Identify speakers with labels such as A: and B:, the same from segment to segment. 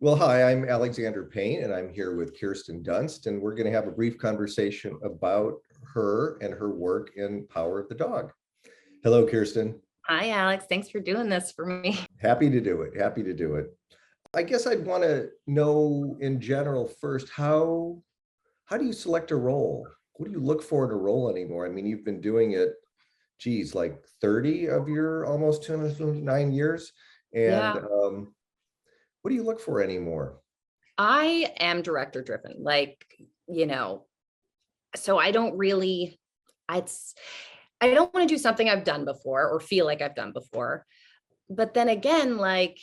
A: Well, hi, I'm Alexander Payne, and I'm here with Kirsten Dunst, and we're going to have a brief conversation about her and her work in Power of the Dog. Hello, Kirsten.
B: Hi, Alex. Thanks for doing this for me.
A: Happy to do it. Happy to do it. I guess I'd want to know in general first, how do you select a role? What do you look for in a role anymore? I mean, you've been doing it, geez, like 30 of your almost 209 years. And
B: Yeah,
A: what do you look for anymore?
B: I am director driven. You know, so I don't really, I'd, s- I don't want to do something I've done before or feel like I've done before. But then again, like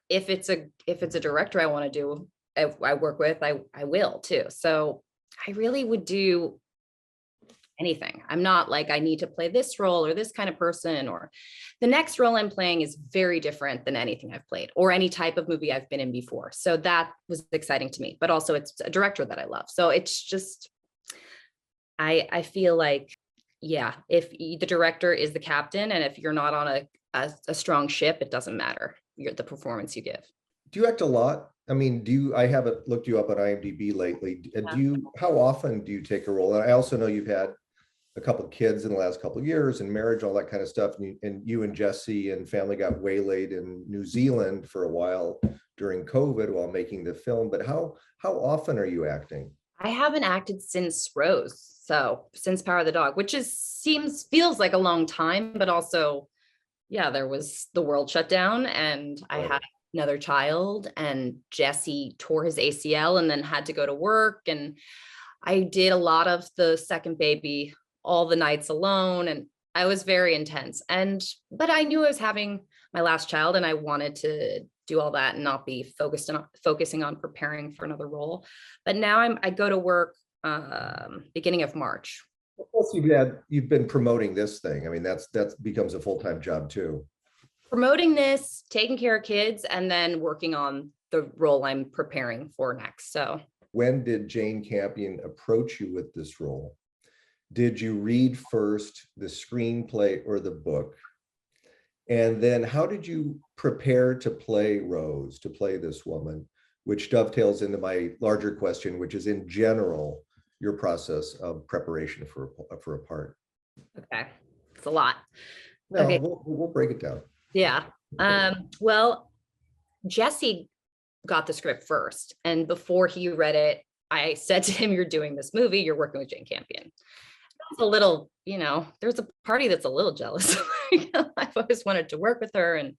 B: if it's a director I want to do, if I work with, I will too. So I really would do anything. I'm not like I need to play this role or this kind of person, or the next role I'm playing is very different than anything I've played or any type of movie I've been in before. So that was exciting to me, but also it's a director that I love. So it's just I feel like, yeah, if the director is the captain and if you're not on a strong ship, it doesn't matter. You're the performance you give.
A: Do you act a lot? I mean, I haven't looked you up on IMDb lately. How often do you take a role? And I also know you've had a couple of kids in the last couple of years and marriage, all that kind of stuff. And you and Jesse and family got waylaid in New Zealand for a while during COVID while making the film. But how often are you acting?
B: I haven't acted since Rose, so since Power of the Dog, which is seems feels like a long time, but also, yeah, there was the world shut down and I
A: Right.
B: had another child and Jesse tore his ACL and then had to go to work. And I did a lot of the second baby all the nights alone. And I was very intense. But I knew I was having my last child and I wanted to do all that and not be focusing on preparing for another role. But now I go to work beginning of March.
A: Plus, you've been promoting this thing. I mean, that becomes a full-time job too.
B: Promoting this, taking care of kids, and then working on the role I'm preparing for next. So
A: When did Jane Campion approach you with this role? Did you read first the screenplay or the book? And then how did you prepare to play Rose, to play this woman, which dovetails into my larger question, which is in general, your process of preparation for a part?
B: okay, it's a lot.
A: No,
B: Okay,
A: we'll break it down.
B: yeah. Well, Jesse got the script first. And before he read it, I said to him, "You're doing this movie, you're working with Jane Campion." It's a little, there's a party that's a little jealous. I've always wanted to work with her. And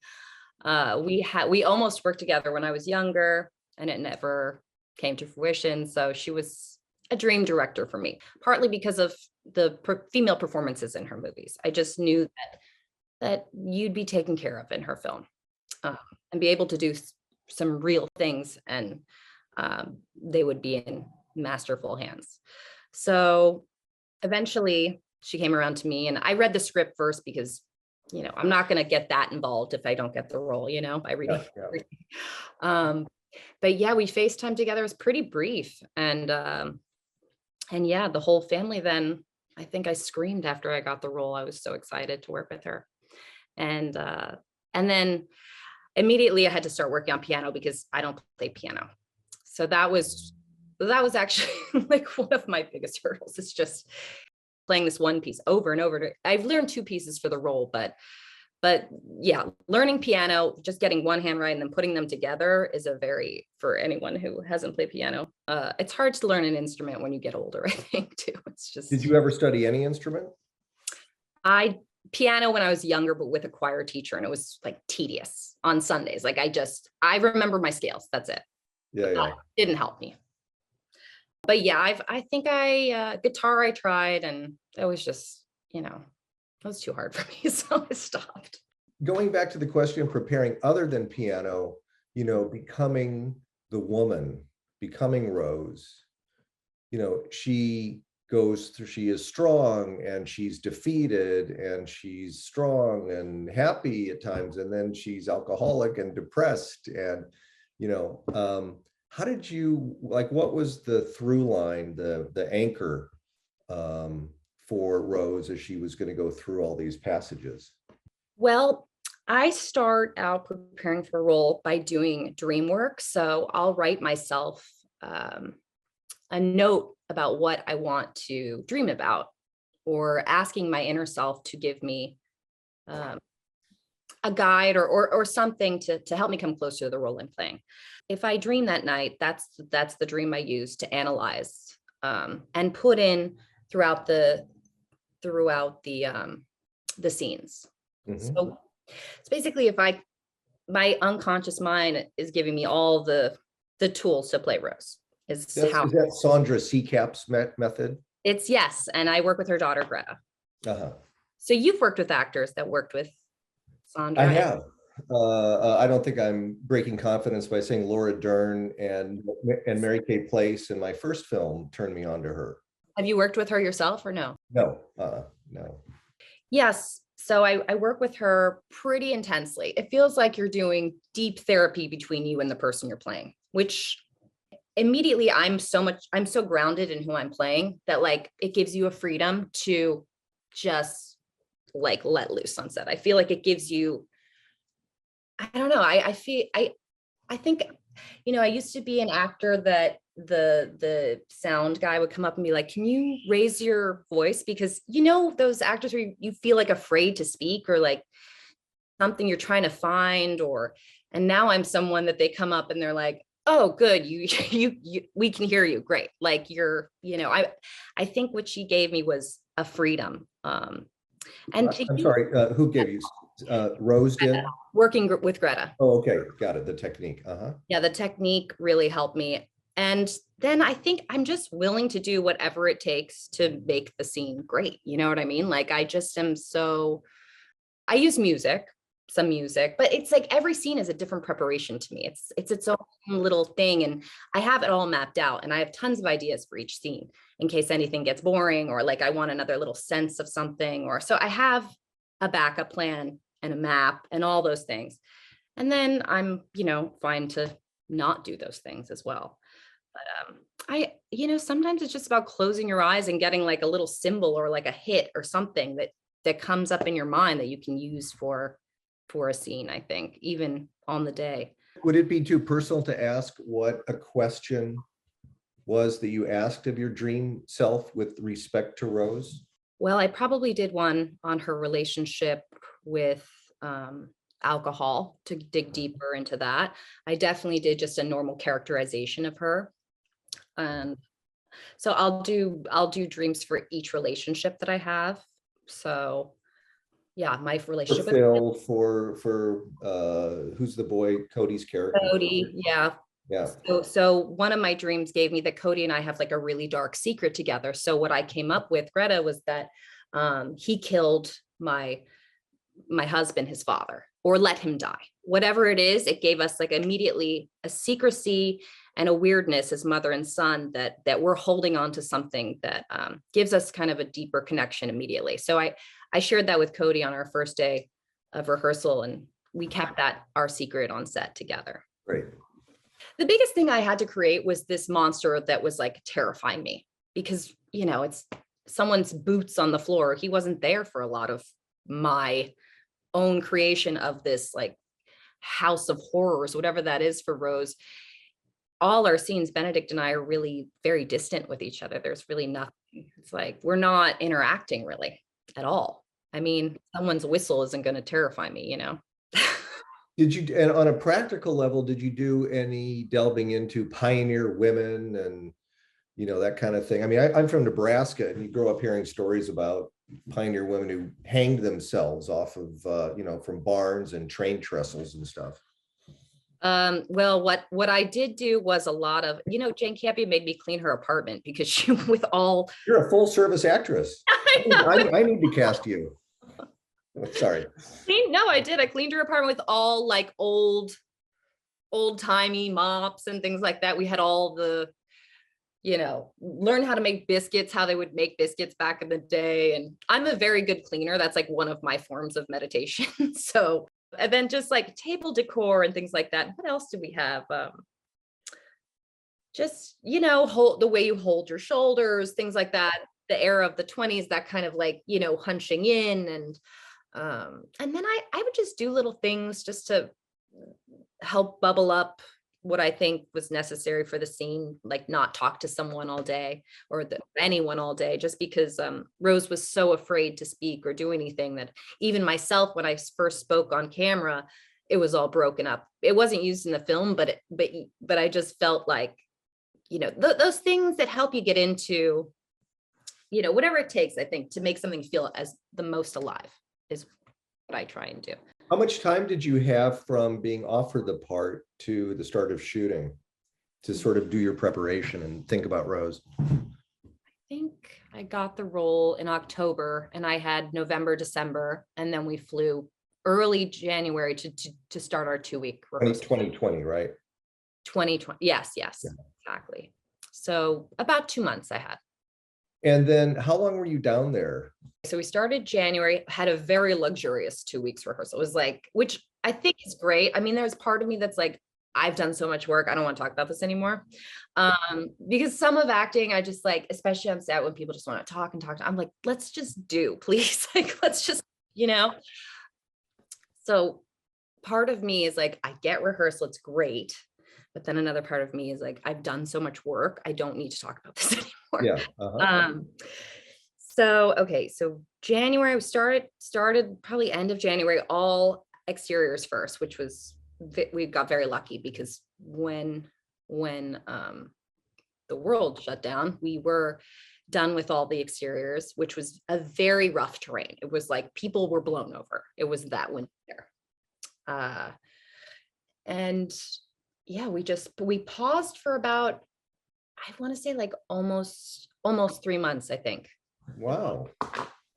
B: we almost worked together when I was younger, and it never came to fruition. So she was a dream director for me, partly because of the female performances in her movies. I just knew that you'd be taken care of in her film, um, and be able to do some real things, and they would be in masterful hands. So eventually she came around to me and I read the script first because, I'm not going to get that involved if I don't get the role, by reading.
A: Yeah, yeah.
B: um, but yeah, we FaceTime together. It was pretty brief. And yeah, the whole family then, I think I screamed after I got the role. I was so excited to work with her. And then immediately I had to start working on piano because I don't play piano. So that was actually like one of my biggest hurdles. It's just playing this one piece over and over. I've learned two pieces for the role, but yeah, learning piano, just getting one hand right and then putting them together is for anyone who hasn't played piano, it's hard to learn an instrument when you get older, I think too. It's
A: Did
B: just,
A: you ever study any instrument?
B: I piano when I was younger, but with a choir teacher, and it was like tedious on Sundays. Like I remember my scales. That's it.
A: Yeah,
B: But that
A: yeah.
B: didn't help me. But yeah, I think guitar I tried, and it was just, it was too hard for me. So I stopped.
A: Going back to the question of preparing other than piano, becoming the woman, becoming Rose, she is strong and she's defeated and she's strong and happy at times. And then she's alcoholic and depressed. And, how did you, like, what was the through line, the anchor for Rose as she was going to go through all these passages?
B: Well, I start out preparing for a role by doing dream work. So I'll write myself a note about what I want to dream about, or asking my inner self to give me um, a guide or something to help me come closer to the role I'm playing. If I dream that night, that's the dream I use to analyze and put in throughout the scenes.
A: Mhm.
B: So it's basically if my unconscious mind is giving me all the tools to play Rose. Is how
A: Is that Sandra Seacap's method?
B: it's yes, and I work with her daughter Greta.
A: Uh-huh.
B: So you've worked with actors that worked with
A: I
B: Sandra.
A: have. I don't think I'm breaking confidence by saying Laura Dern and Mary Kay Place in my first film turned me on to her.
B: Have you worked with her yourself or no?
A: No, no.
B: Yes. So I work with her pretty intensely. It feels like you're doing deep therapy between you and the person you're playing, which immediately I'm so grounded in who I'm playing that like it gives you a freedom to just like let loose on set. I feel like it gives you, I don't know. I think, I used to be an actor that the sound guy would come up and be like, can you raise your voice? Because those actors where you feel like afraid to speak, or like something you're trying to find, and now I'm someone that they come up and they're like, oh, good, we can hear you. Great. Like I think what she gave me was a freedom. And to
A: I'm
B: use
A: sorry, who gave you? Rose did?
B: working with Greta.
A: Oh, okay, got it, the technique, uh-huh.
B: Yeah, the technique really helped me. And then I think I'm just willing to do whatever it takes to make the scene great. You know what I mean? Like I just am I use some music, but it's like every scene is a different preparation to me. It's its own little thing. And I have it all mapped out, and I have tons of ideas for each scene in case anything gets boring, or like I want another little sense of something, or so I have a backup plan and a map and all those things. And then I'm, fine to not do those things as well. But sometimes it's just about closing your eyes and getting like a little symbol or like a hit or something that comes up in your mind that you can use for a scene, I think, even on the day.
A: Would it be too personal to ask what a question was that you asked of your dream self with respect to Rose?
B: Well, I probably did one on her relationship with alcohol to dig deeper into that. I definitely did just a normal characterization of her. And so I'll do dreams for each relationship that I have. So yeah, my
A: For
B: relationship with
A: Phil, for who's the boy, Cody's character?
B: Cody, yeah.
A: Yeah.
B: So one of my dreams gave me that Cody and I have like a really dark secret together. So what I came up with, Greta, was that he killed my husband, his father, or let him die. Whatever it is, it gave us like immediately a secrecy and a weirdness as mother and son that we're holding on to something that gives us kind of a deeper connection immediately. So I shared that with Cody on our first day of rehearsal, and we kept that our secret on set together.
A: Great.
B: The biggest thing I had to create was this monster that was like terrifying me, because it's someone's boots on the floor. He wasn't there for a lot of my own creation of this like house of horrors, whatever that is for Rose. All our scenes, Benedict and I are really very distant with each other. There's really nothing. It's like we're not interacting really at all. I mean, someone's whistle isn't going to terrify me,
A: Did you, and on a practical level, did you do any delving into pioneer women and, that kind of thing? I mean, I'm from Nebraska, and you grow up hearing stories about pioneer women who hanged themselves off of, from barns and train trestles and stuff.
B: Well, what I did do was a lot of, Jane Campion made me clean her apartment because she with all.
A: You're a full service actress. I need to cast you. Sorry.
B: No, I did. I cleaned her apartment with all like old timey mops and things like that. We had all the, learn how to make biscuits, how they would make biscuits back in the day. And I'm a very good cleaner. That's like one of my forms of meditation. So, and then just like table decor and things like that. What else do we have? Just, hold the way you hold your shoulders, things like that. The era of the 20s, that kind of like, hunching in, and And then I would just do little things just to help bubble up what I think was necessary for the scene, like not talk to someone all day or anyone all day, just because Rose was so afraid to speak or do anything that even myself, when I first spoke on camera, it was all broken up. It wasn't used in the film, but I just felt like, those things that help you get into, whatever it takes, I think, to make something feel as the most alive is what I try and do.
A: How much time did you have from being offered the part to the start of shooting to sort of do your preparation and think about Rose?
B: I think I got the role in October and I had November, December, and then we flew early January to start our 2-week rehearsal.
A: 2020, right?
B: 2020. Yes, exactly. So about 2 months I had.
A: And then how long were you down there?
B: So we started January, had a very luxurious 2 weeks rehearsal. It was like, which I think is great. I mean, there's part of me that's like, I've done so much work. I don't want to talk about this anymore. Because some of acting, I just like, especially on set when people just want to talk and talk. I'm like, let's just do, please. Like, let's just, So part of me is like, I get rehearsal. It's great. But then another part of me is like, I've done so much work. I don't need to talk about this anymore.
A: Yeah.
B: So January, we started probably end of January, all exteriors first, which was, we got very lucky because when the world shut down, we were done with all the exteriors, which was a very rough terrain. It was like people were blown over. It was that winter. And yeah, we paused for about, I want to say like almost 3 months, I think.
A: Wow.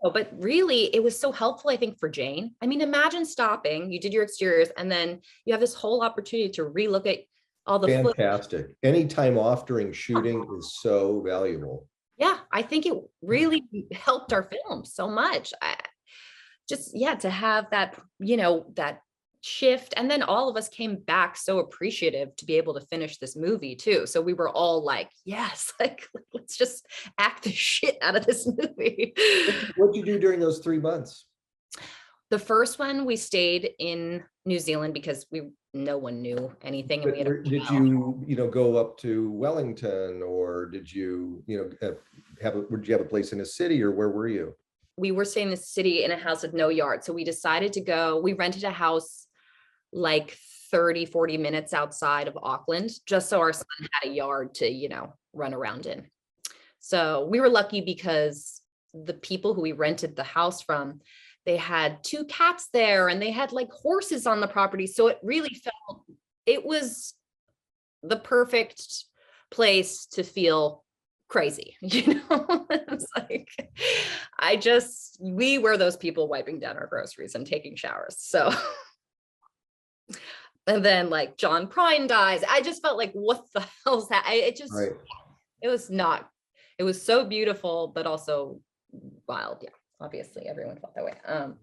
B: Oh, but really, it was so helpful, I think, for Jane. I mean, imagine stopping, you did your exteriors, and then you have this whole opportunity to relook at all the footage.
A: Fantastic. Any time off during shooting is so valuable.
B: Yeah, I think it really helped our film so much. To have that, that shift. And then all of us came back so appreciative to be able to finish this movie too. So we were all like, yes, like let's just act the shit out of this movie.
A: What did you do during those 3 months?
B: The first one, we stayed in New Zealand because no one knew anything. And
A: Did you go up to Wellington, or did you, would you have a place in a city, or where were you?
B: We were staying in the city in a house with no yard. So we decided to go, we rented a house like 30, 40 minutes outside of Auckland, just so our son had a yard to, run around in. So we were lucky because the people who we rented the house from, they had 2 cats there and they had like horses on the property. So it really it was the perfect place to feel crazy, It's like, we were those people wiping down our groceries and taking showers. So, and then like John Prine dies. I just felt like, what the hell's that?
A: Right.
B: It was so beautiful, but also wild. Yeah. Obviously everyone felt that way. So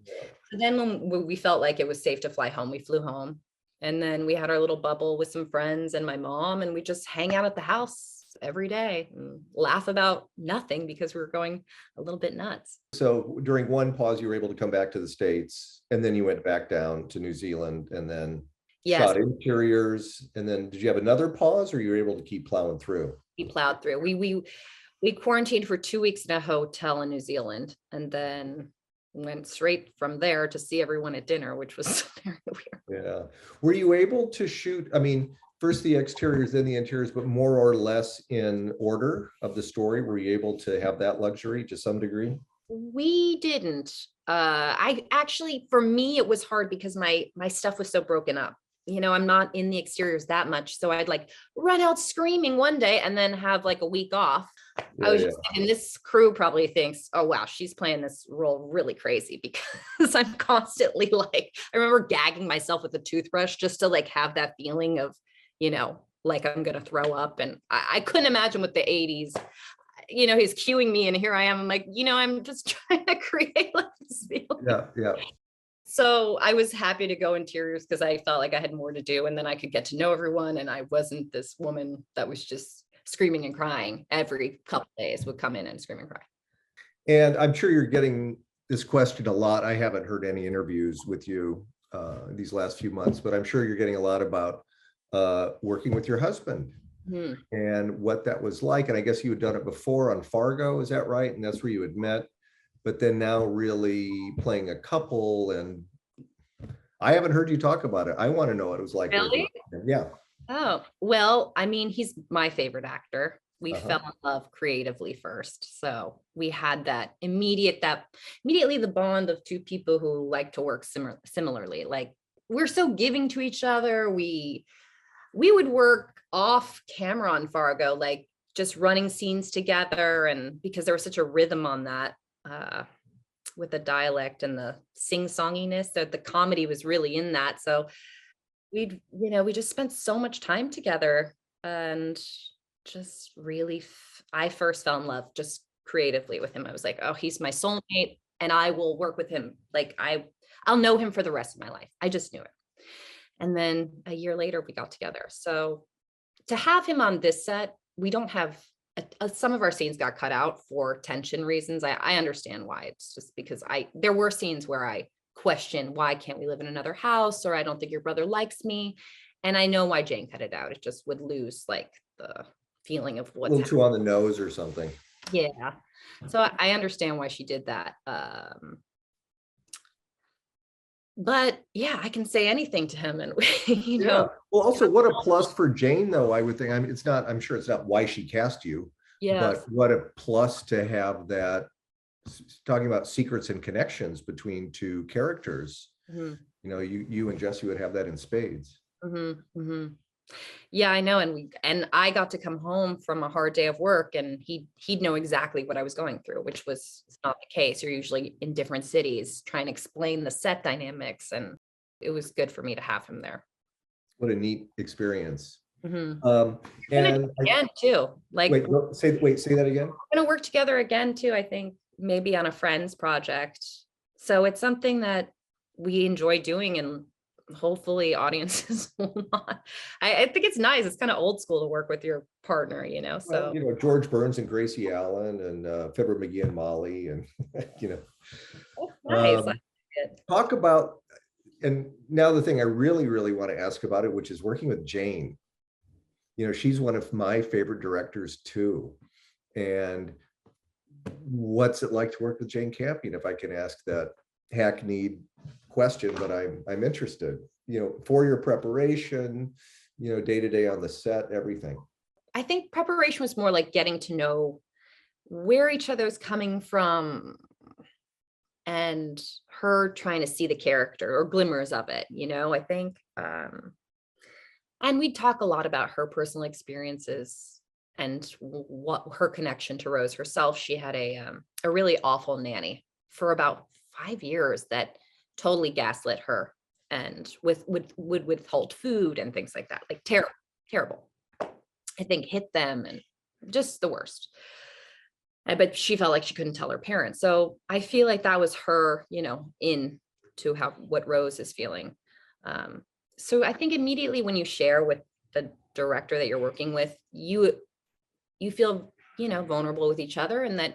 B: then when we felt like it was safe to fly home, we flew home, and then we had our little bubble with some friends and my mom, and we just hang out at the house every day and laugh about nothing because we were going a little bit nuts.
A: So during one pause, you were able to come back to the States, and then you went back down to New Zealand, and then shot interiors. And then did you have another pause, or you were able to keep plowing through?
B: We plowed through. We quarantined for 2 weeks in a hotel in New Zealand, and then went straight from there to see everyone at dinner, which was very weird.
A: Yeah. Were you able to shoot, I mean, first the exteriors, then the interiors, but more or less in order of the story? Were you able to have that luxury to some degree?
B: We didn't. I actually, for me, it was hard because my stuff was so broken up. I'm not in the exteriors that much. So I'd like run out screaming one day and then have like a week off.
A: Yeah,
B: I was just thinking, this crew probably thinks, oh, wow, she's playing this role really crazy, because I'm constantly like, I remember gagging myself with a toothbrush just to like have that feeling of, like I'm going to throw up. And I couldn't imagine with the 80s, he's cueing me and here I am. I'm like, I'm just trying to create like this feeling.
A: Yeah.
B: So I was happy to go interiors because I felt like I had more to do, and then I could get to know everyone. And I wasn't this woman that was just screaming and crying every couple of days, would come in and scream and cry.
A: And I'm sure you're getting this question a lot. I haven't heard any interviews with you these last few months, but I'm sure you're getting a lot about working with your husband
B: Hmm.
A: and what that was like. And I guess you had done it before on Fargo, is that right? And that's where you had met, but then now really playing a couple. And I haven't heard you talk about it. I want to know what it was like working
B: Really?
A: with him. Yeah.
B: Oh, well, I mean, he's my favorite actor. We
A: Uh-huh.
B: fell in love creatively first. So we had that immediately the bond of two people who like to work similarly. Like we're so giving to each other. We would work off camera on Fargo, like just running scenes together. And because there was such a rhythm on that, with the dialect and the sing-songiness, that the comedy was really in that. So we just spent so much time together and just really, I first fell in love just creatively with him. I was like, oh, he's my soulmate and I will work with him. Like I'll know him for the rest of my life. I just knew it. And then a year later we got together. So to have him on this set, we don't have some of our scenes got cut out for tension reasons. I understand why. It's just because there were scenes where I question, why can't we live in another house? Or I don't think your brother likes me. And I know why Jane cut it out. It just would lose like the feeling of
A: A
B: what's
A: little
B: happening.
A: too on the nose or something.
B: Yeah. So I understand why she did that. But yeah, I can say anything to him and
A: Yeah. Well, also, what a plus for Jane, though, I would think. I mean, it's not, I'm sure it's not why she cast you,
B: yes.
A: but what a plus to have that, talking about secrets and connections between two characters.
B: Mhm,
A: You and Jesse would have that in spades.
B: mhm, mhm. Yeah, I know. And I got to come home from a hard day of work and he'd know exactly what I was going through, which was not the case. You're usually in different cities trying to explain the set dynamics. And it was good for me to have him there.
A: What a neat experience.
B: Mhm.
A: Um,
B: We're gonna do
A: and
B: it again too. Like we're
A: say that again.
B: gonna work together again too, I think maybe on a friend's project. So it's something that we enjoy doing and hopefully audiences will not. I think it's nice. It's kind of old school to work with your partner,
A: Well,
B: so
A: George Burns and Gracie Allen and Fibber McGee and Molly and you know.
B: that's nice. I like
A: Um,
B: it.
A: talk about, and now the thing I really, really want to ask about it, which is working with Jane. She's one of my favorite directors too. And what's it like to work with Jane Campion? If I can ask that hackneyed question, but I'm interested. For your preparation, day to day on the set, everything.
B: I think preparation was more like getting to know where each other's coming from and her trying to see the character or glimmers of it, I think. And we talk a lot about her personal experiences and what her connection to Rose herself. She had a really awful nanny for about 5 years that totally gaslit her and would withhold food and things like that. Like terrible, terrible. I think hit them and just the worst. But she felt like she couldn't tell her parents. So I feel like that was her, in to how what Rose is feeling. So I think immediately when you share with the director that you're working with, you feel, vulnerable with each other, and that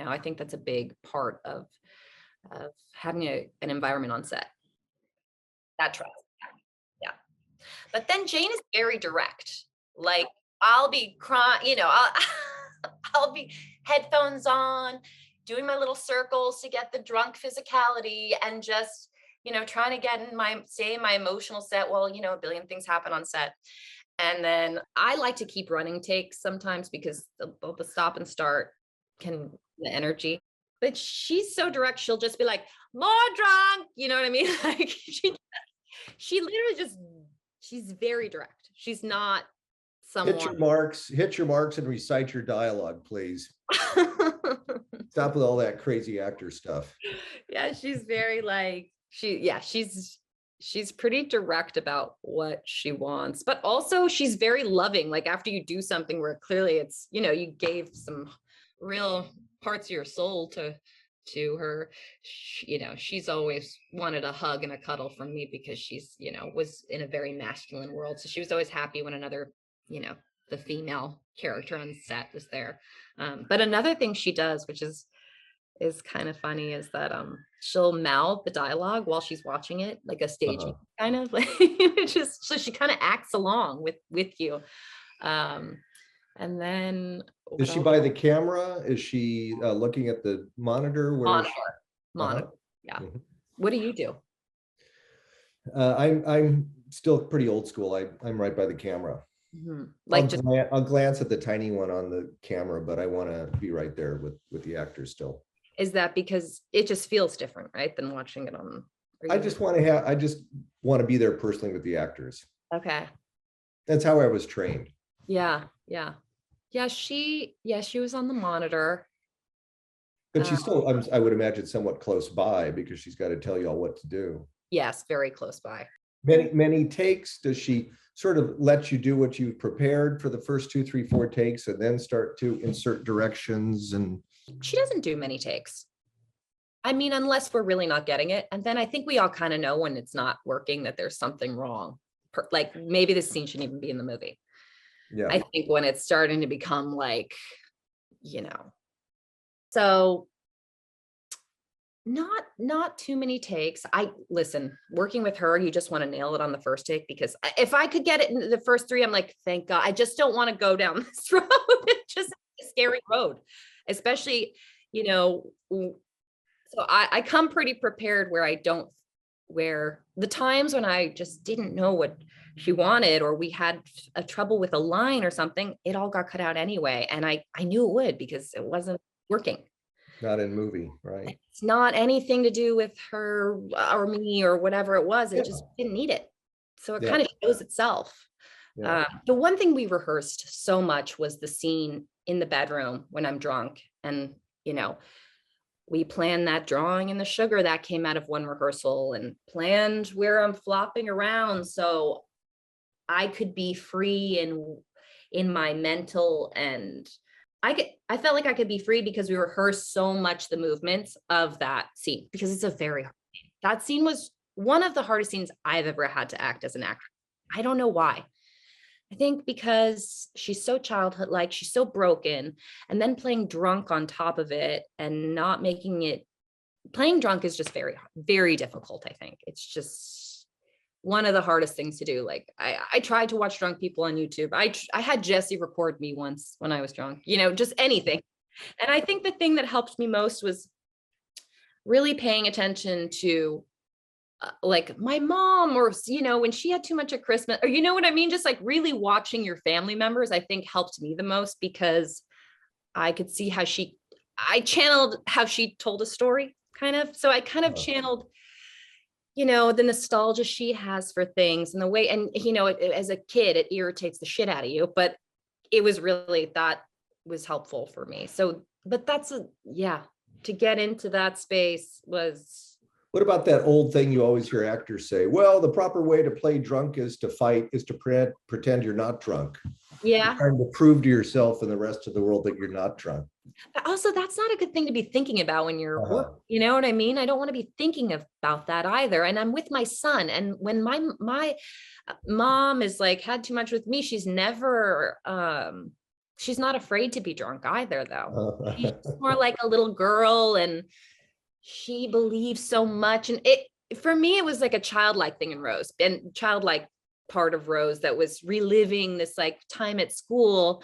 B: I think that's a big part of having an environment on set. That trust. Yeah. But then Jane is very direct. Like I'll be crying, I'll be headphones on, doing my little circles to get the drunk physicality and just, trying to get in my emotional set. Well, a billion things happen on set. And then I like to keep running takes sometimes because the stop and start can the energy. But she's so direct, she'll just be like, more drunk, you know what I mean? Like she literally just she's very direct. She's not
A: Hit
B: someone.
A: your marks and recite your dialogue, please. Stop with all that crazy actor stuff.
B: Yeah, she's very like she's pretty direct about what she wants, but also she's very loving. Like after you do something where clearly it's, you gave some real parts of your soul to her, she's always wanted a hug and a cuddle from me because she's, was in a very masculine world. So she was always happy when another, the female character on set was there. But another thing she does, which is is kind of funny is that she'll mouth the dialogue while she's watching it, like a stage
A: Uh-huh.
B: kind of like just so she kind of acts along with you. Um, and then
A: Is
B: what
A: she
B: else?
A: by the camera? Is she looking at the monitor? Where is
B: Monitor,
A: she? Uh-huh.
B: monitor. Yeah.
A: Mhm.
B: What do you do?
A: I'm still pretty old school. I'm right by the camera.
B: Like just
A: I'll glance at the tiny one on the camera, but I want to be right there with the actors still.
B: is that because it just feels different, right, than watching it on?
A: I just want to be there personally with the actors.
B: Okay.
A: That's how I was trained.
B: Yeah, yeah. She was on the monitor.
A: But
B: Uh,
A: she's still, I would imagine, somewhat close by because she's got to tell you all what to do.
B: yes, very close by.
A: Many takes. Does she sort of let you do what you've prepared for the first 2, 3, 4 takes and then start to insert directions? And
B: She doesn't do many takes. I mean, unless we're really not getting it. And then I think we all kind of know when it's not working, that there's something wrong. Like maybe this scene shouldn't even be in the movie.
A: yeah,
B: I think when it's starting to become like, so not too many takes. I listen, working with her, you just want to nail it on the first take, because if I could get it in the first 3, I'm like, thank God. I just don't want to go down this road. It's just a scary road, especially, so I come pretty prepared where the times when I just didn't know what she wanted, or we had a trouble with a line or something, it all got cut out anyway. And I knew it would, because it wasn't working.
A: not in movie, right?
B: It's not anything to do with her or me or whatever it was. It
A: Yeah.
B: just didn't need it. So it
A: Yeah.
B: kind of shows itself.
A: Yeah.
B: The one thing we rehearsed so much was the scene in the bedroom when I'm drunk. And, we planned that drawing in the sugar that came out of one rehearsal, and planned where I'm flopping around so I could be free in my mental, and I felt like I could be free because we rehearsed so much the movements of that scene, because it's a very hard scene. That scene was one of the hardest scenes I've ever had to act as an actor. I don't know why. I think because she's so childhood like, she's so broken, and then playing drunk on top of it and not making it, playing drunk is just very, very difficult. I think it's just one of the hardest things to do. Like I tried to watch drunk people on YouTube. I had Jesse record me once when I was drunk, just anything. And I think the thing that helped me most was really paying attention to like my mom, or when she had too much at Christmas, or what I mean, just like really watching your family members, I think helped me the most, because I could see I channeled how she told a story, kind of. So I kind of channeled, the nostalgia she has for things, and the way, and as a kid, it irritates the shit out of you, but it was really, that was helpful for me. So, but to get into that space was.
A: What about that old thing you always hear actors say? Well, the proper way to play drunk is to pretend you're not drunk.
B: Yeah.
A: You're trying to prove to yourself and the rest of the world that you're not drunk.
B: But also, that's not a good thing to be thinking about when you're working. You know what I mean? I don't want to be thinking about that either. And I'm with my son. And when my mom is like, had too much with me, she's never, she's not afraid to be drunk either, though. She's more like a little girl, and she believes so much. And for me, it was like a childlike thing in Rose, and childlike part of Rose that was reliving this like time at school.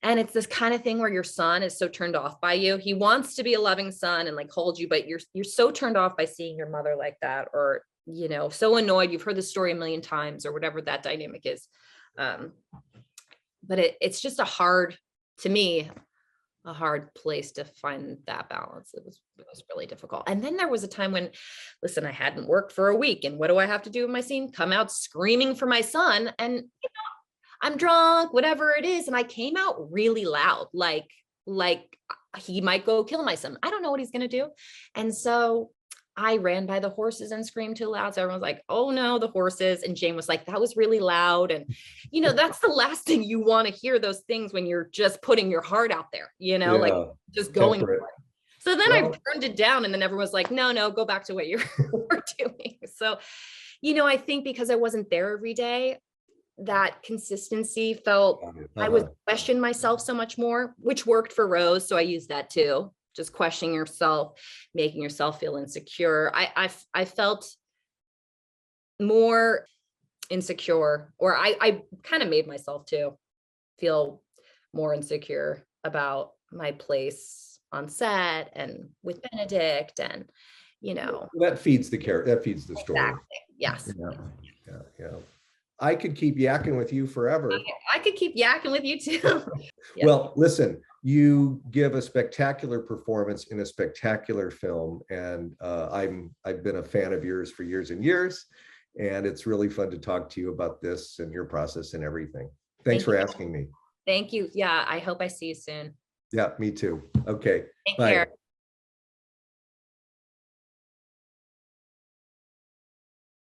B: And it's this kind of thing where your son is so turned off by you. He wants to be a loving son and like hold you, but you're so turned off by seeing your mother like that, or, so annoyed. You've heard the story a million times, or whatever that dynamic is. But it's just to me, a hard place to find that balance. It was really difficult. And then there was a time when, listen, I hadn't worked for a week, and what do I have to do in my scene? Come out screaming for my son, and I'm drunk, whatever it is. And I came out really loud, like he might go kill my son. I don't know what he's going to do. And so I ran by the horses and screamed too loud. So everyone was like, oh no, the horses. And Jane was like, that was really loud. And, that's the last thing you want to hear, those things when you're just putting your heart out there, like just going for it. So then I turned it down, and then everyone was like, no, go back to what you were doing. So, I think because I wasn't there every day, that consistency felt, I would question myself so much more, which worked for Rose. So I used that too. just questioning yourself, making yourself feel insecure. I felt more insecure, or I kind of made myself too feel more insecure about my place on set and with Benedict, and
A: That feeds the character, that feeds the story.
B: exactly. Yes.
A: Yeah. I could keep yakking with you forever.
B: I could keep yakking with you too. Yeah.
A: Well, listen, you give a spectacular performance in a spectacular film, and I've been a fan of yours for years and years, and it's really fun to talk to you about this and your process and everything. Thanks for asking me.
B: Thank you. Yeah, I hope I see you soon.
A: Yeah, me too. Okay,
B: Take
A: bye.
B: care.